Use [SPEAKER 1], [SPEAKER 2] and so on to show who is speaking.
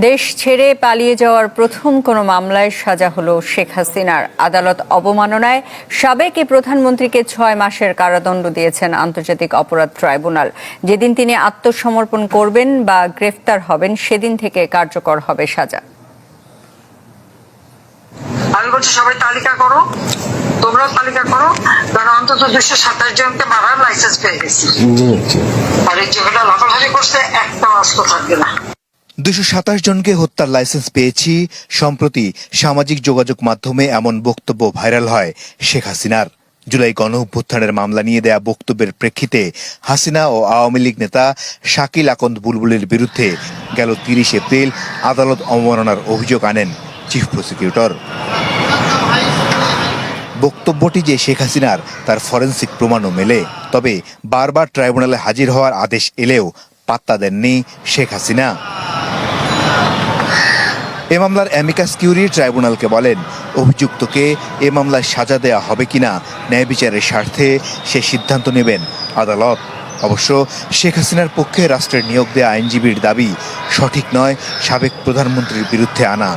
[SPEAKER 1] দেশ ছেড়ে পালিয়ে যাওয়ার প্রথম কোনো মামলায় সাজা হলো শেখ হাসিনার। আদালত অবমাননায় সাবেক এই প্রধানমন্ত্রীকে ৬ মাসের কারাদণ্ড দিয়েছেন আন্তর্জাতিক অপরাধ ট্রাইব্যুনাল। যেদিন তিনি আত্মসমর্পণ করবেন বা গ্রেফতার হবেন সেদিন থেকে কার্যকর হবে সাজা।
[SPEAKER 2] আমি বলছি সবাই তালিকা করো, তোমরাও তালিকা করো, কারণ অন্তত 227 জনকে মারার লাইসেন্স পেয়ে গেছি। আর এই যেগুলো লাফালাফি করছে একটা অস্ত্র থাকবে না।
[SPEAKER 3] 227 জনকে হত্যার লাইসেন্স পেয়েছি। সম্প্রতি সামাজিক যোগাযোগ মাধ্যমে এমন বক্তব্য ভাইরাল হয় শেখ হাসিনার। জুলাই গণ অভ্যুত্থানের মামলা নিয়ে দেয়া বক্তব্যের প্রেক্ষিতে হাসিনা ও আওয়ামী লীগ নেতা শাকিল আকন্দ বুলবুলের বিরুদ্ধে গেল 30 এপ্রিল আদালত অবমাননার অভিযোগ আনেন চিফ প্রসিকিউটর। বক্তব্যটি যে শেখ হাসিনার তার ফরেনসিক প্রমাণও মেলে। তবে বারবার ট্রাইব্যুনালে হাজির হওয়ার আদেশ এলেও পাত্তা দেননি শেখ হাসিনা। এ মামলার অ্যামিকাস কিউরি ট্রাইব্যুনালকে বলেন, অভিযুক্তকে এ মামলায় সাজা দেয়া হবে কিনা ন্যায় বিচারের স্বার্থে সে সিদ্ধান্ত নেবেন আদালত। অবশ্য শেখ হাসিনার পক্ষে রাষ্ট্রের নিয়োগ দেয়া আইনজীবীর দাবি সঠিক নয় সাবেক প্রধানমন্ত্রীর বিরুদ্ধে আনা